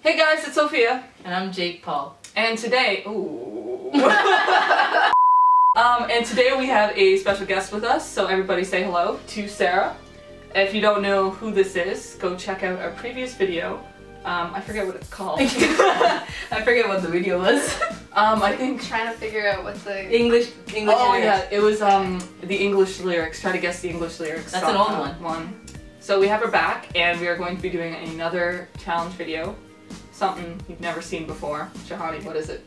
Hey guys, it's Sophia. And I'm Jake Paul. And today, and today we have a special guest with us, so everybody say hello to Sarah. If you don't know who this is, go check out our previous video. I forget what it's called. I forget what the video was. I think trying to figure out what the English oh lyrics. yeah, it was the English lyrics. Try to guess the English lyrics. That's an old one. So we have her back, and we are going to be doing another challenge video. Something you've never seen before. Shahani, what is it?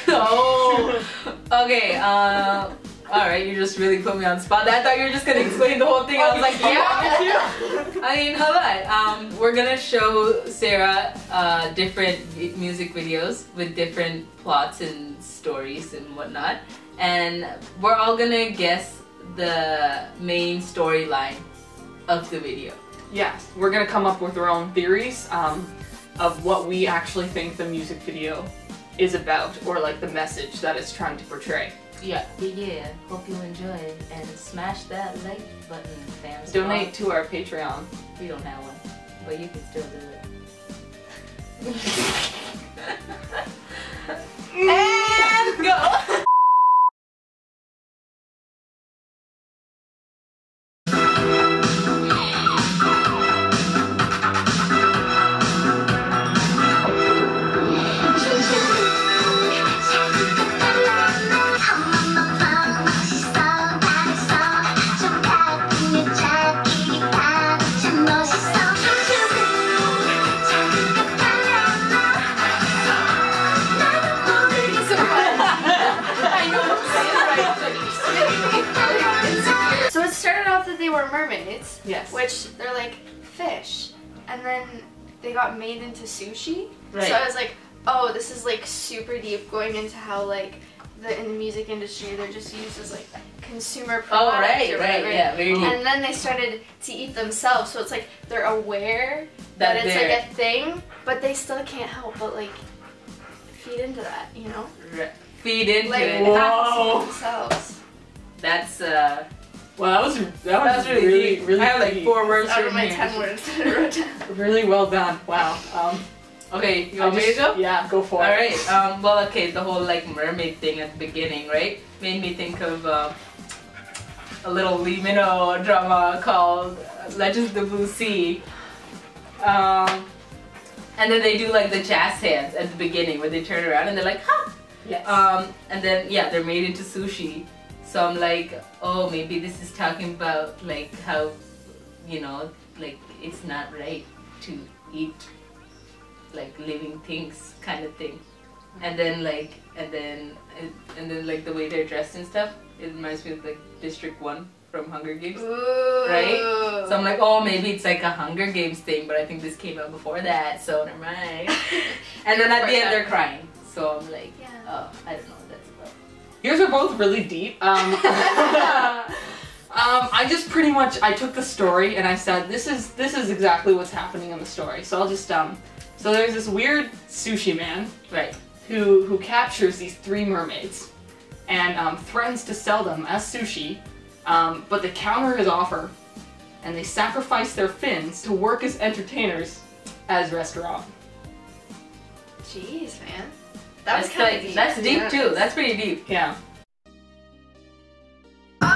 Oh, okay. Alright, you just really put me on the spot. I thought you were just gonna explain the whole thing. I was like, yeah. I mean, hold on. We're gonna show Sarah different music videos with different plots and stories and whatnot, and we're all gonna guess the main storyline of the video. Yes, we're gonna come up with our own theories of what we actually think the music video is about, or like the message that it's trying to portray. Yeah. Hope you enjoy it and smash that like button, fam. Donate to our Patreon. We don't have one, but you can still do it. And go! were mermaids, yes, which they're like fish, and then they got made into sushi. Right. So I was like, oh, this is like super deep, going into how like in the music industry they're just used as like consumer product. Oh right, yeah, very deep. And then they started to eat themselves, so it's like they're aware that it's like a thing, but they still can't help but like feed into that, you know? Feed into like, it. Whoa. Themselves. That's well, that was really deep. I have like 4 words out of for my me. 10 words that I wrote down. Really well done. Wow. Okay, you want me to go? Yeah, go for it. Alright, well, okay, the whole like mermaid thing at the beginning, right? Made me think of a little Lee Minho drama called Legends of the Blue Sea. And then they do like the jazz hands at the beginning where they turn around and they're like, ha! Yes. And then, yeah, they're made into sushi. So I'm like, oh, maybe this is talking about like how, you know, like it's not right to eat like living things kind of thing. And then like, and then like the way they're dressed and stuff, it reminds me of like District 1 from Hunger Games. Ooh. Right? So I'm like, oh, maybe it's like a Hunger Games thing, but I think this came out before that, so never mind. And then at the end they're crying. So I'm like, yeah. Oh, I don't know what that's about. Yours are both really deep. I just pretty much, I took the story and I said, this is exactly what's happening in the story. So I'll just, so there's this weird sushi man, right, who captures these 3 mermaids and threatens to sell them as sushi, but they counter his offer and they sacrifice their fins to work as entertainers as restaurant. Jeez, man. That's kind of deep. That's deep too. That's pretty deep. Yeah. I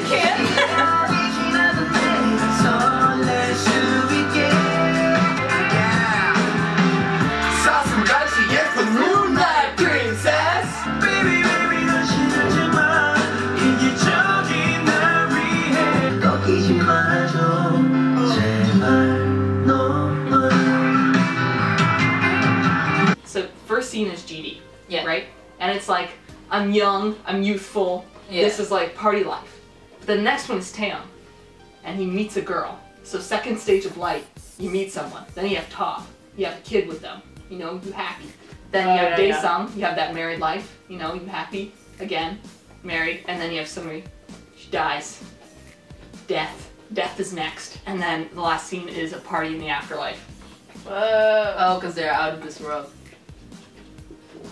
can't. So first scene is GD, Yeah. right? And it's like, I'm young, I'm youthful, this is like party life. But the next one is Taeyong, and he meets a girl. So second stage of light, you meet someone. Then you have Top, you have a kid with them, you know, you happy. Then you have Daesung, you have that married life, you know, you happy, again, married. And then you have somebody, she dies. Death. Death is next. And then the last scene is a party in the afterlife. Whoa. Oh, because they're out of this world.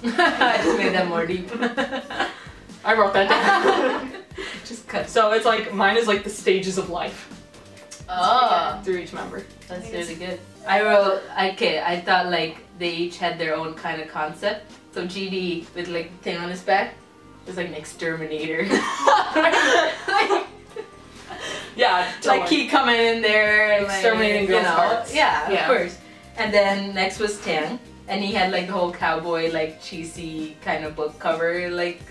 I just made that more deep. I wrote that down. Just cut. So it's like, mine is like the stages of life. Oh. Through each member. That's really good. I wrote, okay, I thought like they each had their own kind of concept. So GD with like the thing on his back was like an exterminator. Yeah, totally. Like he coming in there and exterminating like, girls' hearts. Yeah, of course. And then next was Tang, and he had like the whole cowboy like cheesy kind of book cover like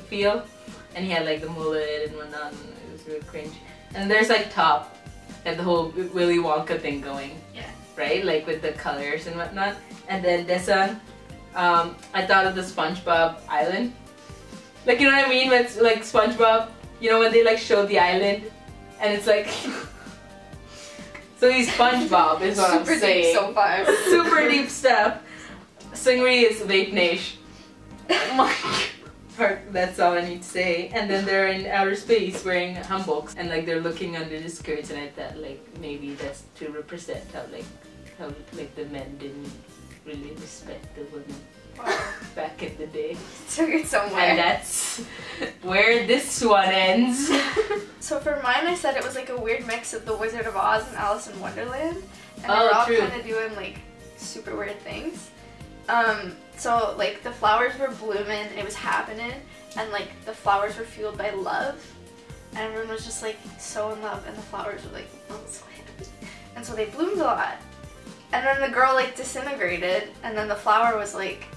feel, and he had like the mullet and whatnot. And it was really cringe. And there's like Top, and the whole Willy Wonka thing going. Yeah. Right, like with the colors and whatnot. And then Desan, I thought of the SpongeBob island. Like, you know what I mean? When it's like SpongeBob, you know when they like show the island, and it's like. So he's SpongeBob is what I'm saying. Super deep so far. Super deep stuff. Sungri is Vape Nation. That's all I need to say. And then they're in outer space wearing hanboks, and like they're looking under the skirts, and I thought like maybe that's to represent how the men didn't really respect the women back in the day. Took it somewhere. And that's where this one ends. So for mine, I said it was like a weird mix of The Wizard of Oz and Alice in Wonderland, and they were all kind of doing like super weird things. So like the flowers were blooming, it was happening, and like the flowers were fueled by love, and everyone was just like so in love, and the flowers were like, oh, so happy, and so they bloomed a lot. And then the girl like disintegrated, and then the flower was like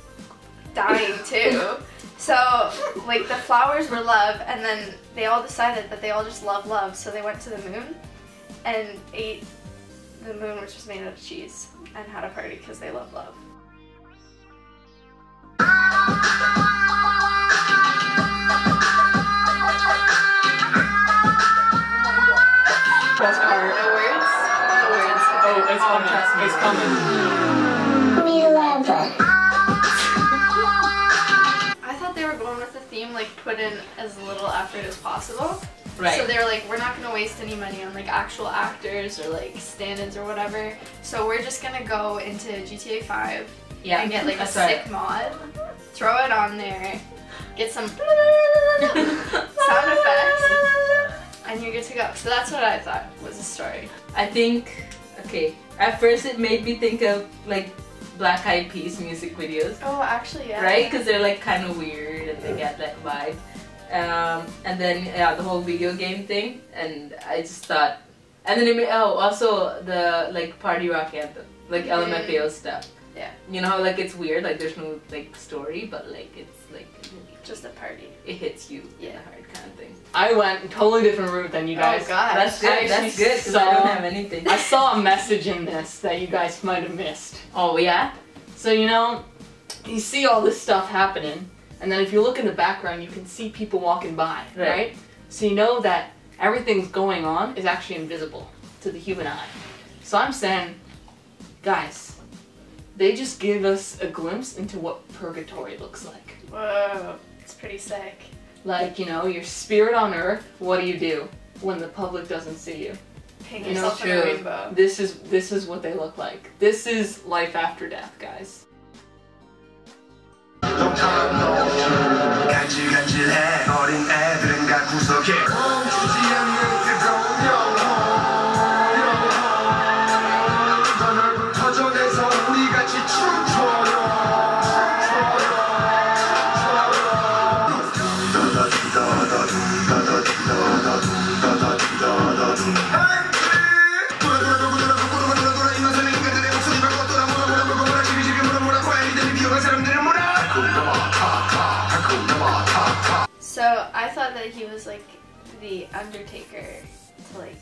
dying too. So like the flowers were love, and then they all decided that they all just love love, so they went to the moon and ate the moon, which was made out of cheese, and had a party because they love love. Best part. No words? No words. Oh, it's coming. It's coming. We love it. I thought they were going with the theme, like put in as little effort as possible. Right. So they were like, we're not gonna waste any money on like actual actors or like stand-ins or whatever. So we're just gonna go into GTA 5 and get like a sick mod, throw it on there, get some sound effects, and you're good to go. So that's what I thought was the story. I think, okay, at first it made me think of like Black Eyed Peas music videos. Oh, actually, yeah. Right? Because they're like kind of weird and they get that vibe. And then, yeah, the whole video game thing. And I just thought, and then it made, oh, also the like party rock anthem, like LMFAO stuff. Yeah. You know how like it's weird, like there's no like story, but like it's like just a party. It hits you in the heart kind of thing. I went a totally different route than you guys. Oh god. That's good. That's good because I don't have anything. I saw a message in this that you guys might have missed. Oh yeah? So you know, you see all this stuff happening, and then if you look in the background, you can see people walking by, right? So you know that everything's going on is actually invisible to the human eye. So I'm saying, guys, they just give us a glimpse into what Purgatory looks like. Whoa, it's pretty sick. Like, you know, your spirit on earth, what do you do when the public doesn't see you? Paint You know, yourself in a rainbow. This is what they look like. This is life after death, guys. So I thought that he was like the Undertaker to like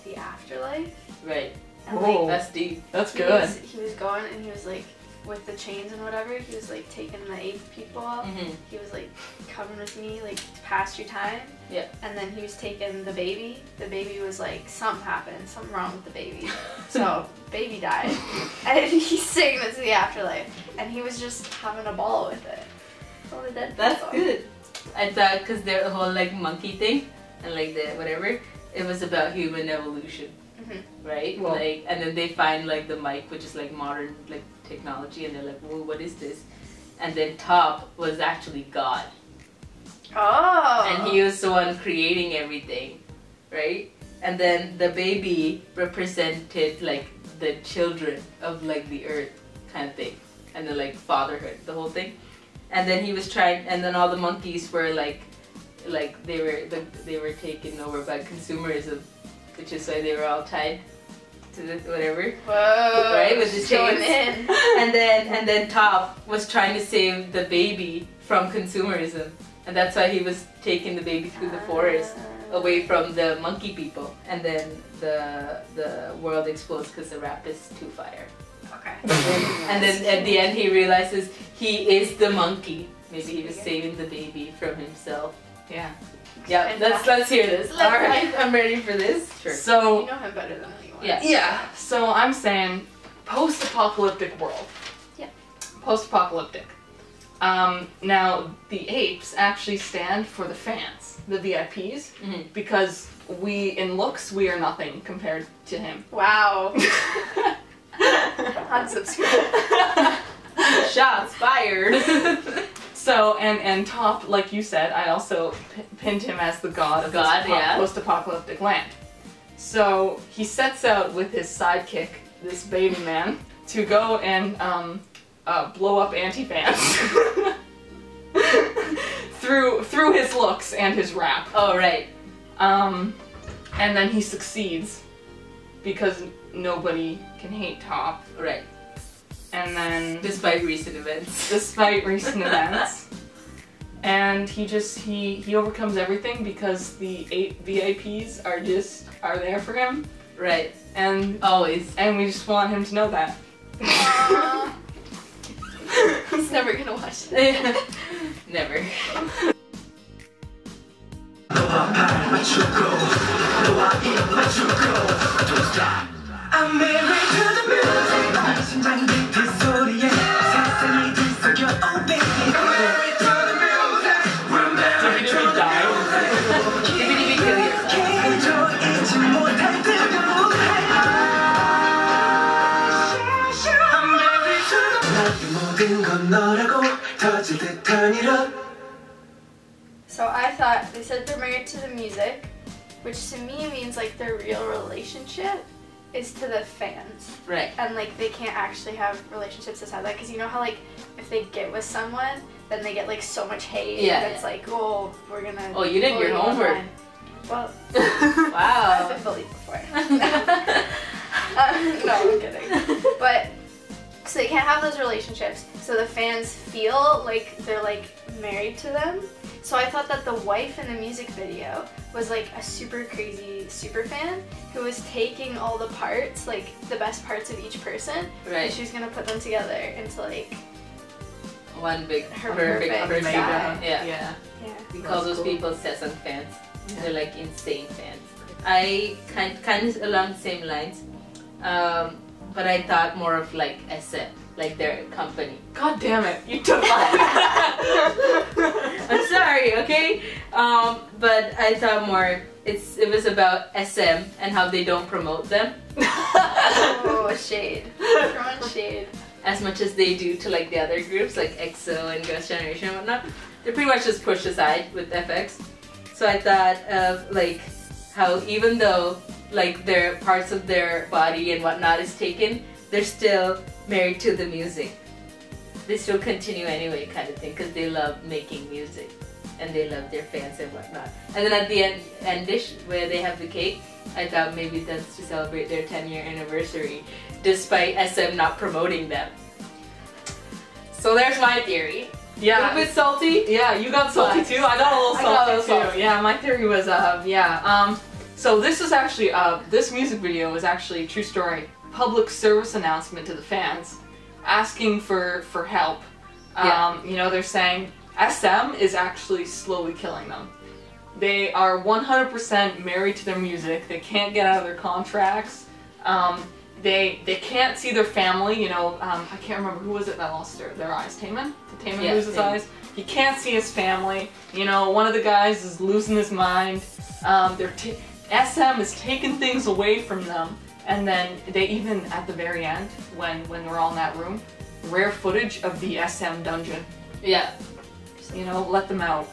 the afterlife. Right. And Whoa. like That's deep. That's good. he was going and he was like with the chains and whatever, he was like taking the 8 people. He was like, come with me, like pass your time. Yeah. And then he was taking the baby. The baby was like, something happened, something wrong with the baby. So baby died. And he's taking it to the afterlife. And he was just having a ball with it. All the dead That's people. good. I thought because the whole like monkey thing and like the whatever, it was about human evolution, right? Well, like, and then they find like the mic, which is like modern like technology, and they're like, "Whoa, what is this?" And then Top was actually God. Oh. And he was the one creating everything, right? And then the baby represented like the children of like the earth kind of thing, and then like fatherhood, the whole thing. And then he was trying, and then all the monkeys were like they were taken over by consumerism, which is why they were all tied to the whatever. Whoa! Right, with the chains. In. And then Top was trying to save the baby from consumerism, and that's why he was taking the baby through the forest away from the monkey people. And then the world explodes because the rap is too fire. Okay. And then at the end he realizes he is the monkey. Maybe he was saving the baby from himself. Yeah. Yeah, let's hear this. Alright, I'm ready for this. Sure. So you know him better than anyone. Yeah. So I'm saying post-apocalyptic world. Yeah. Post-apocalyptic. Now the apes actually stand for the fans, the VIPs, because in looks we are nothing compared to him. Wow. Unsubscribe. Shots fired. So, and Top, like you said, I also pinned him as the god of this post-apocalyptic land. So, he sets out with his sidekick, this baby man, to go and blow up anti-fans. through his looks and his rap. Oh, right. And then he succeeds, because nobody can hate Top. Right. And then... Despite recent events. And he overcomes everything because the 8 VIPs are there for him. Right. And always. And we just want him to know that. He's never gonna watch this. Never. I'm married to the music. 심장이 그 소리에 세상이 뒤섞여. Oh baby, I'm married to the music. We're married to the music. 개인적이지 못할 뜨거운 I'm married to the 나의 모든 건 너라고 터질 듯한 이런. So I thought they said they're married to the music, which to me means like their real relationship is to the fans. Right. And like they can't actually have relationships aside that, because you know how like if they get with someone, then they get like so much hate. Yeah. And it's like, oh, we're gonna. Oh, you did your homework. Well, wow. I've been bullied before. No, I'm kidding. But so they can't have those relationships, so the fans feel like they're like married to them. So I thought that the wife in the music video was like a super crazy super fan who was taking all the parts, like the best parts of each person, right. and she was gonna put them together into like one big her perfect guy. Yeah. We call those people Sesame fans. Yeah. They're like insane fans. I kind of along the same lines, but I thought more of like SM, like their company. God damn it, you took mine. I'm sorry, okay? But I thought more it was about SM and how they don't promote them. Oh, shade. Throwing shade. As much as they do to like the other groups like EXO and Girls' Generation and whatnot. They're pretty much just pushed aside with FX. So I thought of like how even though like their parts of their body and whatnot is taken, they're still married to the music. They still continue anyway kind of thing because they love making music and they love their fans and whatnot. And then at the end dish where they have the cake, I thought maybe that's to celebrate their 10-year anniversary despite SM not promoting them. So there's my theory. Yeah. A little bit salty? Yeah, you got salty too? I got a little salty too. Yeah, my theory was, so this is actually, this music video was actually, true story, public service announcement to the fans, asking for help. You know, they're saying SM is actually slowly killing them. They are 100% married to their music, they can't get out of their contracts, they can't see their family, you know, I can't remember who was it that lost their eyes, Taemin? Did Taemin lose his eyes? He can't see his family, you know, one of the guys is losing his mind, SM is taking things away from them, and then they even, at the very end, when we're all in that room, rare footage of the SM dungeon. Yeah. You know, let them out.